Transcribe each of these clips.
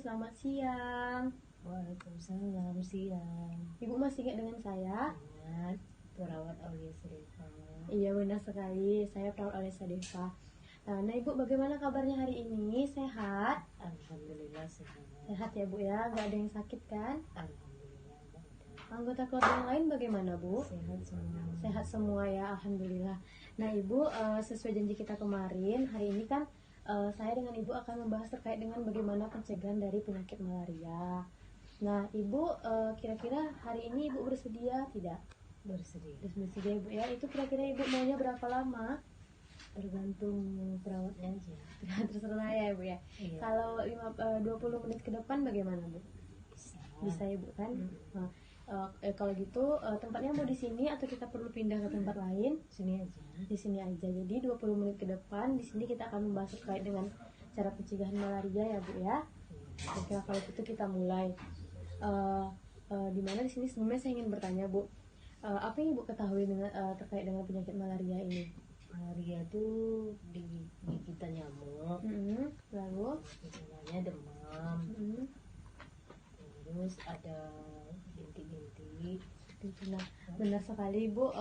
selamat siang. Waalaikumsalam, siang. Ibu masih ingat dengan saya? Ingat, perawat Aulia Sadifa. Iya, benar sekali, saya perawat Aulia Sadifa. Nah Ibu, bagaimana kabarnya hari ini? Sehat? Alhamdulillah sehat. Sehat ya Bu ya, nggak ada yang sakit kan? Alhamdulillah nggak ada. Anggota keluarga yang lain bagaimana Bu? Sehat semua. Sehat semua ya, Alhamdulillah. Nah Ibu, sesuai janji kita kemarin, hari ini kan saya dengan Ibu akan membahas terkait dengan bagaimana pencegahan dari penyakit malaria. Nah Ibu, kira-kira hari ini Ibu bersedia tidak? Bersedia. Bersedia Ibu ya. Itu kira-kira Ibu maunya berapa lama? Tergantung perawatnya aja. Terserah ya Ibu ya. Iya. Kalau 20 menit ke depan bagaimana Bu? Bisa. Bisa Ibu kan? Nah, kalau gitu tempatnya mau di sini atau kita perlu pindah ke tempat lain? Sini aja. Di sini aja. Jadi 20 menit ke depan di sini kita akan membahas terkait dengan cara pencegahan malaria ya Bu ya. Oke, kalau gitu kita mulai. Di mana di sini sebelumnya saya ingin bertanya Bu, apa yang Ibu ketahui dengan terkait dengan penyakit malaria ini? Malaria itu gigitan nyamuk. Lalu Gejalanya demam. Terus ada bintik-bintik. Nah, benar sekali Bu,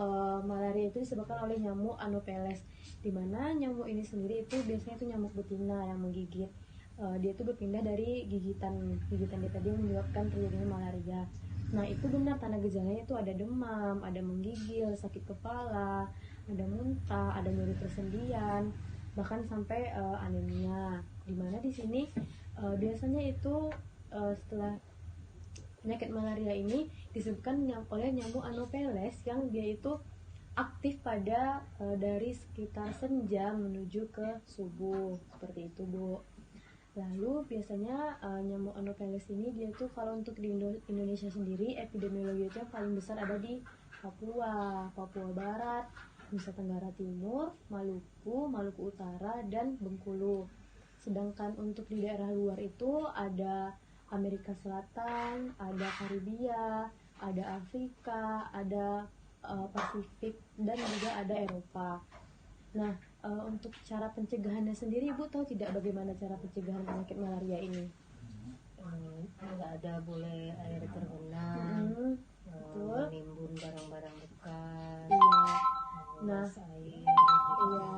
malaria itu disebabkan oleh nyamuk Anopheles, di mana nyamuk ini sendiri itu biasanya itu nyamuk betina yang menggigit. Dia itu berpindah dari gigitan dia tadi yang menyebabkan terjadinya malaria. Nah itu benar, tanda gejalanya itu ada demam, ada menggigil, sakit kepala, ada muntah, ada nyeri persendian, bahkan sampai anemia. Di mana di sini biasanya itu setelah penyakit malaria ini disebabkan oleh nyamuk Anopheles yang dia itu aktif pada dari sekitar senja menuju ke subuh, seperti itu Bu. Lalu biasanya nyamuk Anopheles ini dia tuh kalau untuk di Indonesia sendiri epidemiologi itu yang paling besar ada di Papua Barat, Nusa Tenggara Timur, Maluku Utara, dan Bengkulu. Sedangkan untuk di daerah luar itu ada Amerika Selatan, ada Karibia, ada Afrika, ada Pasifik, dan juga ada Eropa. Nah, untuk cara pencegahannya sendiri, Ibu tahu tidak bagaimana cara pencegahan penyakit malaria ini? Nggak ada boleh air tergenang, Betul. menimbun barang-barang bekas. Iya. Nah, air. Iya.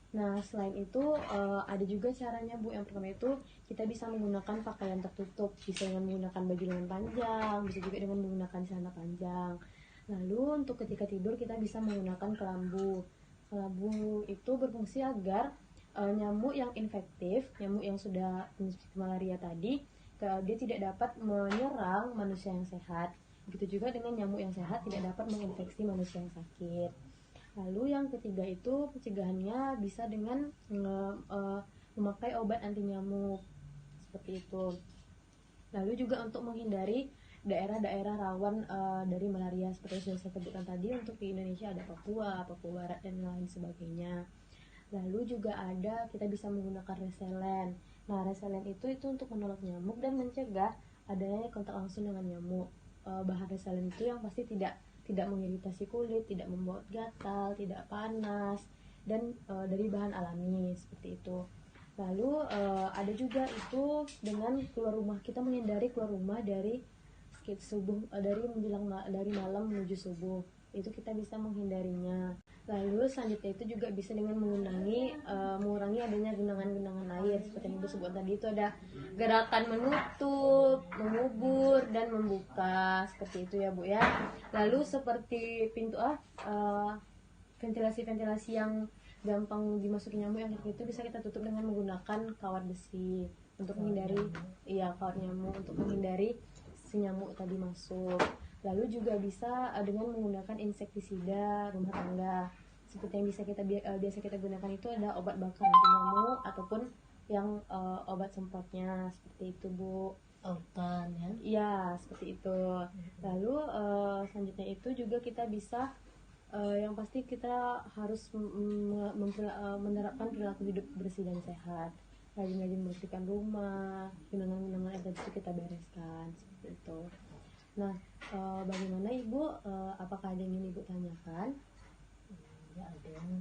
Nah, selain itu ada juga caranya Bu. Yang pertama itu kita bisa menggunakan pakaian tertutup, bisa dengan menggunakan baju lengan panjang, bisa juga dengan menggunakan celana panjang. Lalu untuk ketika tidur kita bisa menggunakan kelambu. Kelambu itu berfungsi agar nyamuk yang infektif, nyamuk yang sudah infeksi malaria tadi, dia tidak dapat menyerang manusia yang sehat. Begitu juga dengan nyamuk yang sehat tidak dapat menginfeksi manusia yang sakit. Lalu yang ketiga itu pencegahannya bisa dengan memakai obat anti nyamuk, seperti itu. Lalu juga untuk menghindari daerah-daerah rawan dari malaria seperti yang sudah saya sebutkan tadi, untuk di Indonesia ada Papua Barat, dan lain sebagainya. Lalu juga ada kita bisa menggunakan reselen. Nah, reselen itu untuk menolak nyamuk dan mencegah adanya kontak langsung dengan nyamuk. Bahan reselen itu yang pasti tidak mengiritasi kulit, tidak membuat gatal, tidak panas, dan dari bahan alami seperti itu. Lalu ada juga itu dengan keluar rumah, kita menghindari keluar rumah dari subuh, dari malam menuju subuh, itu kita bisa menghindarinya. Lalu selanjutnya itu juga bisa dengan mengurangi adanya genangan-genangan air, seperti yang Ibu sebut tadi, itu ada gerakan menutup, mengubur, dan membuka, seperti itu ya Bu ya. Lalu seperti ventilasi yang gampang dimasuki nyamuk yang itu bisa kita tutup dengan menggunakan kawat besi untuk menghindari kawat nyamuk, untuk menghindari si nyamuk tadi masuk. Lalu juga bisa dengan menggunakan insektisida rumah tangga, seperti yang biasa kita gunakan itu ada obat bakar anti nyamuk ataupun yang obat semprotnya, seperti itu Bu. Autan ya? Iya, seperti itu. Lalu selanjutnya itu juga kita bisa yang pasti kita harus menerapkan perilaku hidup bersih dan sehat. Rajin-rajin membersihkan rumah, genangan-genangan yang tadi kita bereskan, seperti itu. Nah, bagaimana Ibu? Apakah ada yang ingin Ibu tanyakan?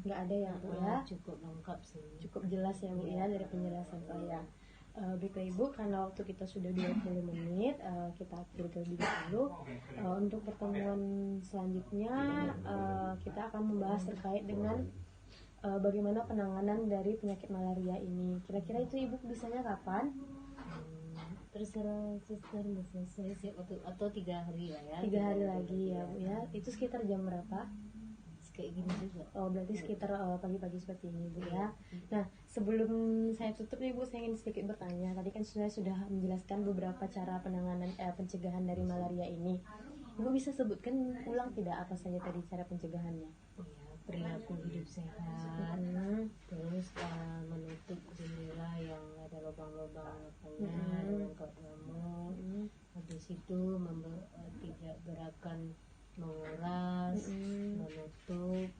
Nggak ada ya Bu ya? Cukup lengkap sih. Cukup jelas ya Bu ya dari penjelasan saya. Baiklah Ibu, karena waktu kita sudah 20 menit, kita akhiri terlebih dahulu. Untuk pertemuan selanjutnya, kita akan membahas terkait dengan bagaimana penanganan dari penyakit malaria ini. Kira-kira itu Ibu bisanya kapan? Terserah suster, mau selesai sih atau 3 hari lah ya. 3 hari lagi ya Bu ya. Itu sekitar jam berapa? Kayak gini juga. Oh, berarti sekitar pagi-pagi seperti ini Bu ya. Nah, sebelum saya tutup nih Bu, saya ingin sedikit bertanya. Tadi kan saya sudah menjelaskan beberapa cara penanganan pencegahan dari malaria ini. Ibu bisa sebutkan ulang tidak apa saja tadi cara pencegahannya? Ya, perilaku hidup sehat, terus menutup jendela yang ada lubang-lubang dengan kaut nyamuk. Habis itu tidak gerakan menguras, menutup,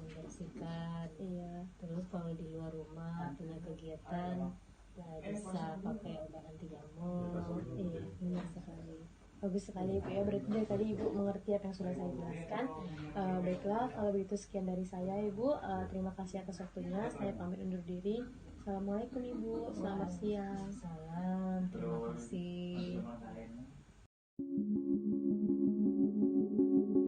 membersihkan. Iya. Terus kalau di luar rumah punya kegiatan, bisa pakai obat anti nyamuk. Iya, benar sekali. Bagus sekali Ibu ya, berarti dari tadi Ibu mengerti apa yang sudah saya jelaskan. Baiklah, kalau begitu sekian dari saya Ibu. Terima kasih atas waktunya, saya pamit undur diri. Assalamualaikum Ibu, selamat siang. Salam, terima kasih.